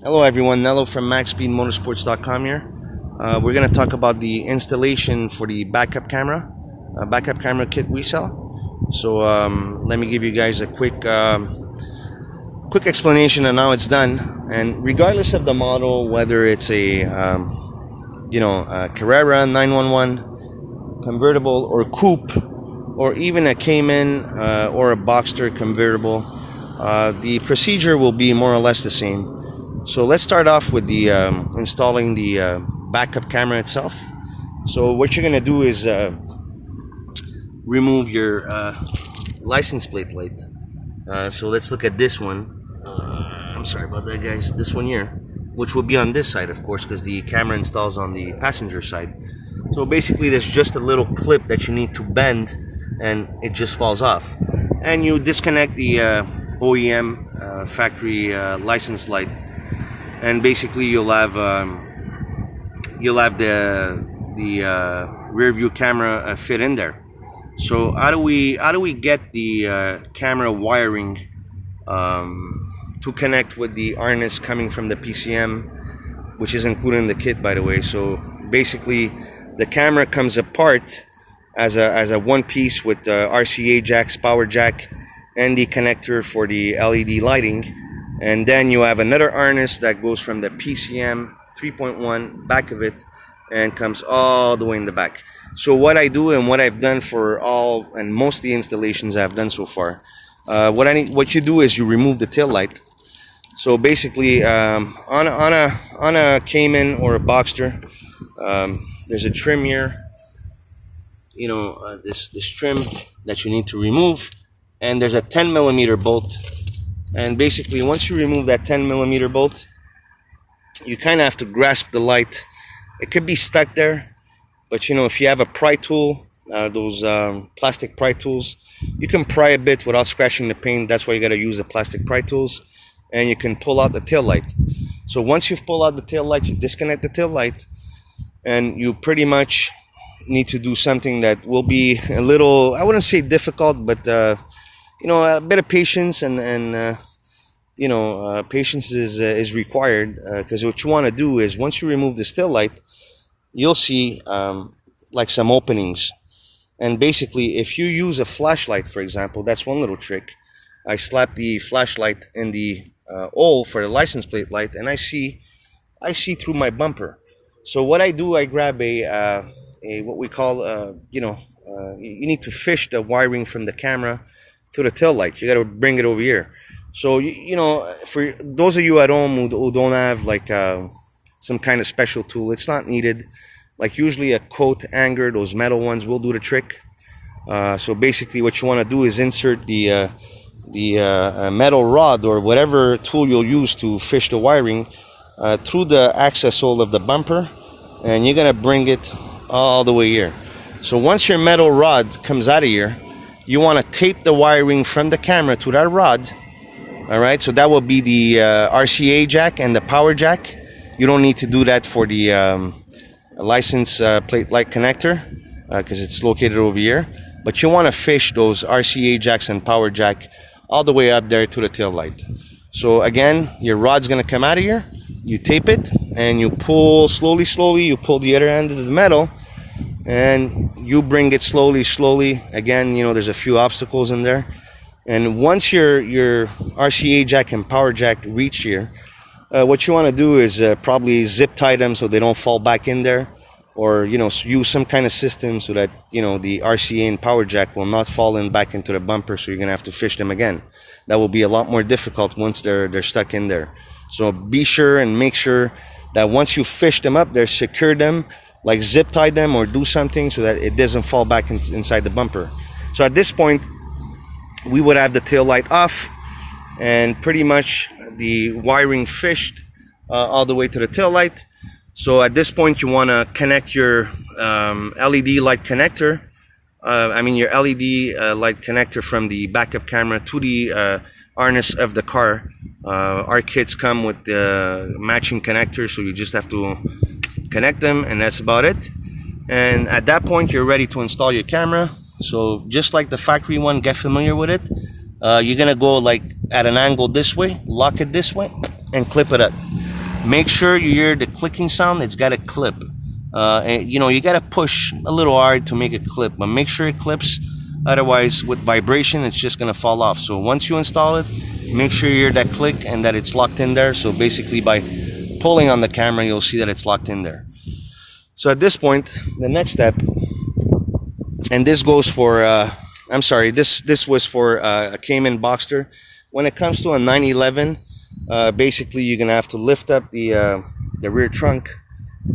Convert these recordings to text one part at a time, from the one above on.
Hello everyone, Nello from Maxspeed-Motorsports.com here. We're going to talk about the installation for the backup camera kit we sell. So let me give you guys a quick explanation on how it's done. And regardless of the model, whether it's a Carrera 911 convertible or coupe, or even a Cayman or a Boxster convertible, the procedure will be more or less the same. So let's start off with the installing the backup camera itself. So what you're gonna do is remove your license plate light. So let's look at this one. I'm sorry about that, guys. This one here, which will be on this side, of course, because the camera installs on the passenger side. So basically, there's just a little clip that you need to bend, and it just falls off. And you disconnect the OEM factory license light. And basically, you'll have the rear view camera fit in there. So how do we get the camera wiring to connect with the harness coming from the PCM, which is included in the kit, by the way? So basically, the camera comes apart as a one piece with RCA jacks, power jack, and the connector for the LED lighting. And then you have another harness that goes from the PCM 3.1 back of it and comes all the way in the back. So what I do and what I've done for all and most of the installations I've done so far, what you do is you remove the tail light. So basically, on a Cayman or a Boxster, there's a trim here. This trim that you need to remove, and there's a 10mm bolt. And basically, once you remove that 10mm bolt, you kind of have to grasp the light. It could be stuck there, but if you have a pry tool, those plastic pry tools, you can pry a bit without scratching the paint. That's why you got to use the plastic pry tools, and you can pull out the tail light. So once you've pulled out the tail light, you disconnect the tail light, and you pretty much need to do something that will be a little, I wouldn't say difficult, but a bit of patience and patience is required, because what you want to do is once you remove this tail light, you'll see like some openings. And basically, if you use a flashlight, for example, that's one little trick. I slap the flashlight in the hole for the license plate light, and I see through my bumper. So what I do, I grab a what we call you need to fish the wiring from the camera to the tail light. You got to bring it over here. So for those of you at home who don't have like some kind of special tool, it's not needed. Like usually a coat hanger, those metal ones, will do the trick. So basically, what you want to do is insert the metal rod or whatever tool you'll use to fish the wiring through the access hole of the bumper, and you're gonna bring it all the way here. So once your metal rod comes out of here, you want to tape the wiring from the camera to that rod. All right, so that will be the RCA jack and the power jack. You don't need to do that for the license plate light connector because it's located over here. But you want to fish those RCA jacks and power jack all the way up there to the tail light. So again, your rod's going to come out of here. You tape it and you pull slowly. You pull the other end of the metal and you bring it slowly. Again, there's a few obstacles in there. And once your RCA jack and power jack reach here, what you want to do is probably zip tie them so they don't fall back in there, or use some kind of system so that the RCA and power jack will not fall in back into the bumper. So you're gonna have to fish them again. That will be a lot more difficult once they're stuck in there. So be sure and make sure that once you fish them up there, secure them, like zip tie them or do something so that it doesn't fall back inside the bumper. So at this point, we would have the tail light off and pretty much the wiring fished all the way to the tail light. So at this point, you want to connect your LED light connector, your LED light connector from the backup camera to the harness of the car. Our kits come with the matching connectors, so you just have to connect them, and that's about it. And at that point, you're ready to install your camera. So just like the factory one, get familiar with it. You're gonna go like at an angle this way, lock it this way, and clip it up. make sure you hear the clicking sound. It's got to clip. And, you know, you got to push a little hard to make it clip, but make sure it clips. Otherwise, with vibration, it's just going to fall off. So once you install it, make sure you hear that click and that it's locked in there. So basically, by pulling on the camera, you'll see that it's locked in there. So at this point, the next step, and this goes for, I'm sorry, this was for a Cayman Boxster. When it comes to a 911, basically you're gonna have to lift up the rear trunk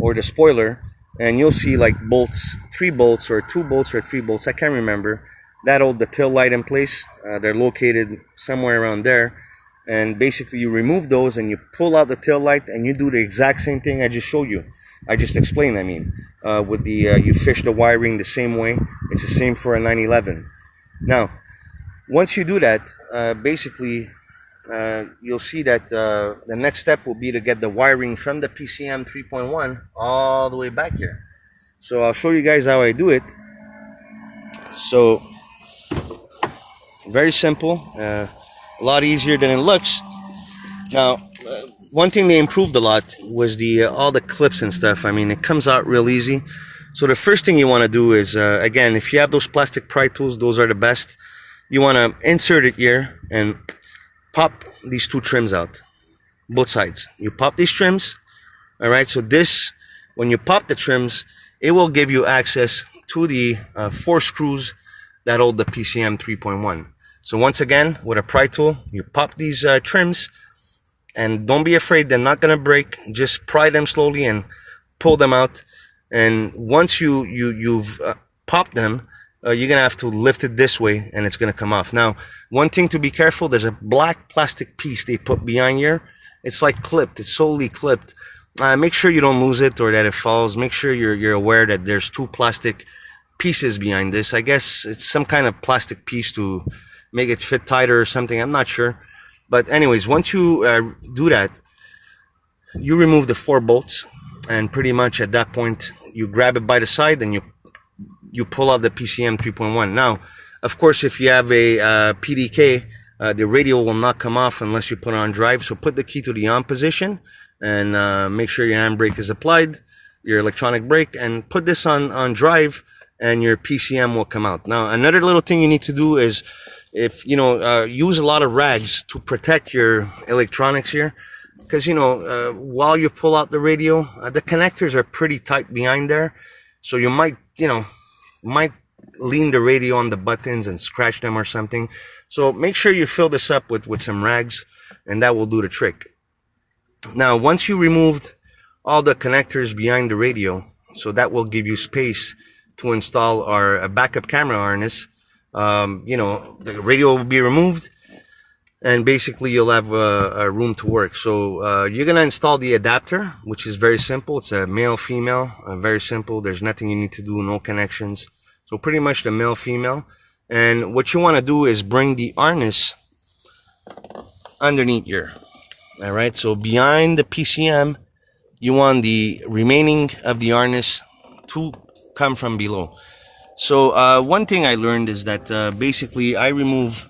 or the spoiler, and you'll see like bolts, 3 bolts or 2 bolts or 3 bolts, I can't remember, that hold the tail light in place. They're located somewhere around there, and basically you remove those and you pull out the tail light, and you do the exact same thing I just showed you. I just explained, I mean, with the you fish the wiring the same way. It's the same for a 911. Now, once you do that, basically you'll see that the next step will be to get the wiring from the PCM 3.1 all the way back here. So I'll show you guys how I do it. So very simple, a lot easier than it looks. Now, one thing they improved a lot was the all the clips and stuff. I mean, it comes out real easy. So the first thing you want to do is, again, if you have those plastic pry tools, those are the best. You want to insert it here and pop these 2 trims out, both sides. You pop these trims, all right? So this, when you pop the trims, it will give you access to the 4 screws that hold the PCM 3.1. So once again, with a pry tool, you pop these trims, and don't be afraid, they're not going to break. Just pry them slowly and pull them out. And once you've popped them, you're going to have to lift it this way, and it's going to come off. Now, one thing to be careful, there's a black plastic piece they put behind here. It's like clipped. It's solely clipped. Make sure you don't lose it or that it falls. Make sure you're aware that there's 2 plastic pieces behind this. I guess it's some kind of plastic piece to make it fit tighter or something. I'm not sure. But anyways, once you do that, you remove the 4 bolts, and pretty much at that point, you grab it by the side and you pull out the PCM 3.1. Now, of course, if you have a PDK, the radio will not come off unless you put it on drive. So put the key to the on position and make sure your handbrake is applied, your electronic brake, and put this on drive, and your PCM will come out. Now, another little thing you need to do is, if you know, use a lot of rags to protect your electronics here, because you know, while you pull out the radio, the connectors are pretty tight behind there, so you might lean the radio on the buttons and scratch them or something. So make sure you fill this up with some rags, and that will do the trick. Now, once you removed all the connectors behind the radio, so that will give you space to install our backup camera harness. You know, the radio will be removed, and basically you'll have a room to work. So you're gonna install the adapter, which is very simple. It's a male female, very simple. There's nothing you need to do, no connections. So pretty much the male female. And what you want to do is bring the harness underneath here. All right, so behind the PCM, you want the remaining of the harness to come from below. So one thing I learned is that basically I remove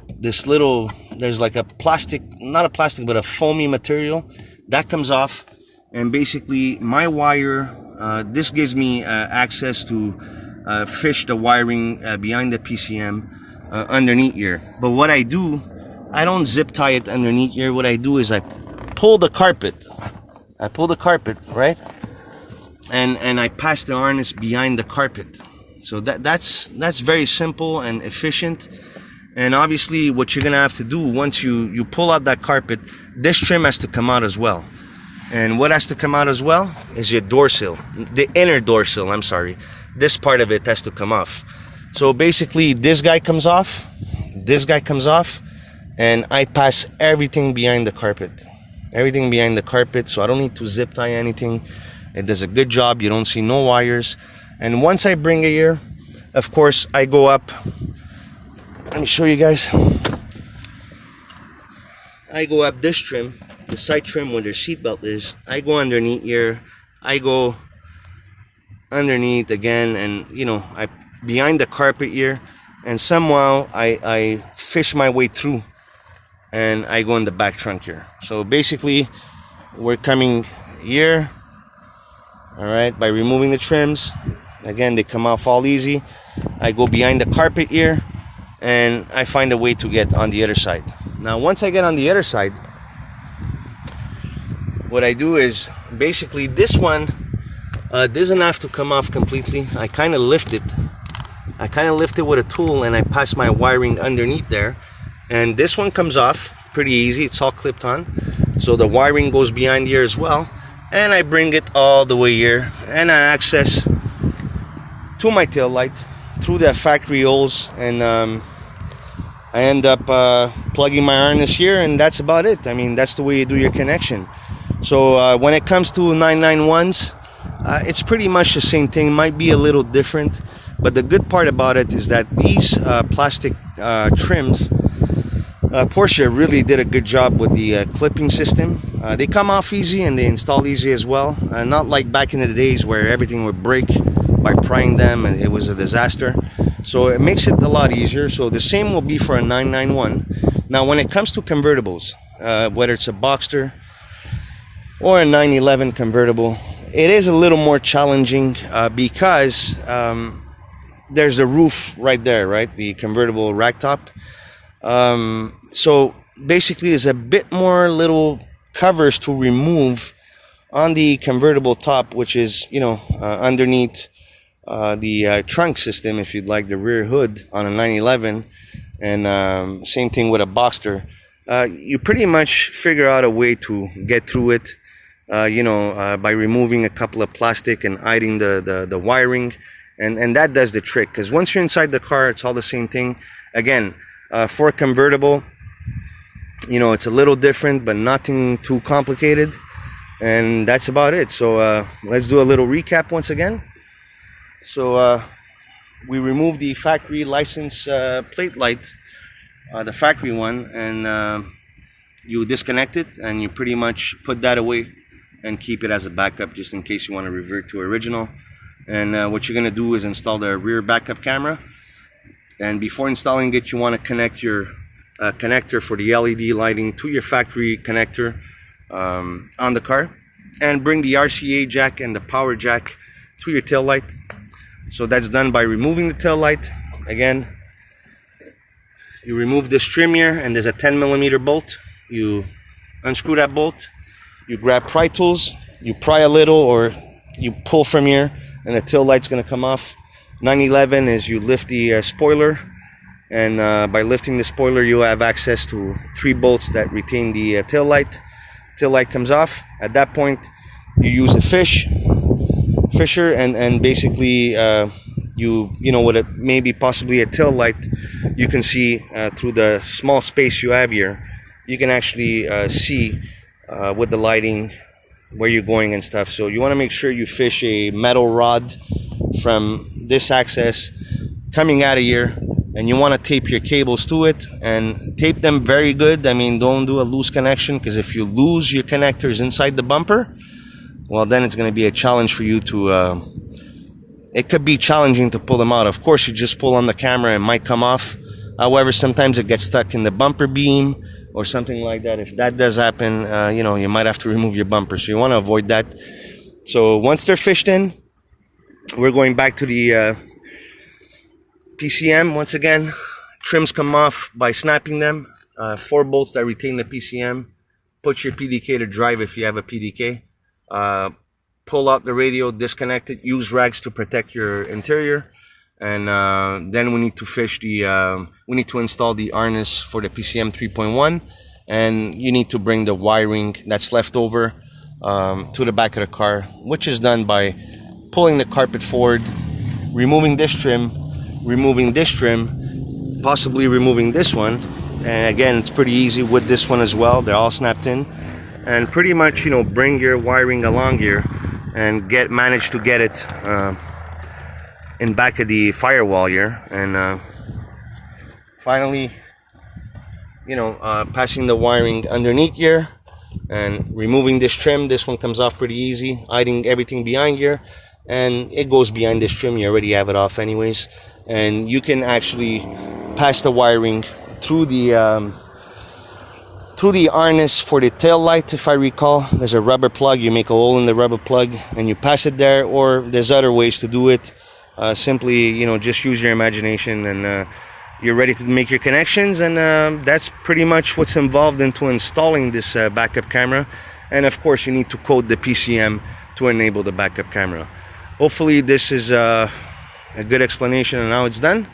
this little, there's like a plastic, not a plastic, but a foamy material that comes off, and basically my wire, this gives me access to fish the wiring behind the PCM underneath here. But what I do, I don't zip tie it underneath here. What I do is I pull the carpet. Right? And I pass the harness behind the carpet. So that's very simple and efficient. And obviously what you're gonna have to do once you pull out that carpet, this trim has to come out as well. And what has to come out as well is your door sill, the inner door sill, I'm sorry. This part of it has to come off. So basically this guy comes off, and I pass everything behind the carpet. Everything behind the carpet, so I don't need to zip tie anything. It does a good job. You don't see no wires. And once I bring it here, of course, I go up. Let me show you guys. I go up this trim, the side trim where the seatbelt is. I go underneath here. I go underneath again, and you know, I behind the carpet here, and somehow I fish my way through, and I go in the back trunk here. So basically, we're coming here, all right, by removing the trims. Again, they come off all easy. I go behind the carpet here, and I find a way to get on the other side. Now, once I get on the other side, what I do is basically this one doesn't have to come off completely. I kind of lift it. I kind of lift it with a tool, and I pass my wiring underneath there. And this one comes off pretty easy. It's all clipped on. So the wiring goes behind here as well. And I bring it all the way here, and I access to my tail light through the factory holes, and I end up plugging my harness here, and that's about it. I mean, that's the way you do your connection. So when it comes to 991s, it's pretty much the same thing. It might be a little different, but the good part about it is that these plastic trims, Porsche really did a good job with the clipping system. They come off easy and they install easy as well. Not like back in the days where everything would break by prying them and it was a disaster. So it makes it a lot easier. So the same will be for a 991. Now when it comes to convertibles, whether it's a Boxster or a 911 convertible, it is a little more challenging because there's the roof right there, right? The convertible rack top. So basically there's a bit more little covers to remove on the convertible top, which is, you know, underneath the trunk system, if you'd like, the rear hood on a 911, and same thing with a Boxster. You pretty much figure out a way to get through it, by removing a couple of plastic and hiding the wiring, and that does the trick, because once you're inside the car, it's all the same thing. Again, for a convertible, you know, it's a little different, but nothing too complicated, and that's about it. So let's do a little recap once again. So we removed the factory license plate light, the factory one, and you disconnect it, and you pretty much put that away and keep it as a backup just in case you want to revert to original. And what you're going to do is install the rear backup camera. And before installing it, you want to connect your connector for the LED lighting to your factory connector on the car, and bring the RCA jack and the power jack to your tail light. So that's done by removing the tail light. Again, you remove this trim here, and there's a 10mm bolt. You unscrew that bolt, you grab pry tools, you pry a little, or you pull from here, and the tail light's going to come off. 911 is you lift the spoiler, and by lifting the spoiler, you have access to 3 bolts that retain the tail light. Tail light comes off. At that point, you use a fisher, and basically you know, with maybe possibly a tail light, you can see through the small space you have here, you can actually see with the lighting where you're going and stuff. So you want to make sure you fish a metal rod from this access coming out of here, and you want to tape your cables to it, and tape them very good. I mean, don't do a loose connection, because if you lose your connectors inside the bumper, well, then it's going to be a challenge for you to it could be challenging to pull them out. Of course, you just pull on the camera, it might come off. However, sometimes it gets stuck in the bumper beam or something like that. If that does happen, you know, you might have to remove your bumper. So you want to avoid that. So once they're fished in, we're going back to the PCM once again. Trims come off by snapping them. 4 bolts that retain the PCM. Put your PDK to drive if you have a PDK. Pull out the radio, disconnect it. Use rags to protect your interior. And then we need to fish the we need to install the harness for the PCM 3.1, and you need to bring the wiring that's left over to the back of the car, which is done by pulling the carpet forward, removing this trim, possibly removing this one. And again, it's pretty easy with this one as well. They're all snapped in, and pretty much, you know, bring your wiring along here and manage to get it in back of the firewall here, and finally, you know, passing the wiring underneath here and removing this trim. This one comes off pretty easy, hiding everything behind here, and it goes behind this trim. You already have it off anyways, and you can actually pass the wiring through the through the harness for the tail light. If I recall, there's a rubber plug. You make a hole in the rubber plug and you pass it there, or there's other ways to do it. Simply, you know, just use your imagination, and you're ready to make your connections. And that's pretty much what's involved into installing this backup camera. And of course, you need to code the PCM to enable the backup camera. Hopefully this is a good explanation on how it's done.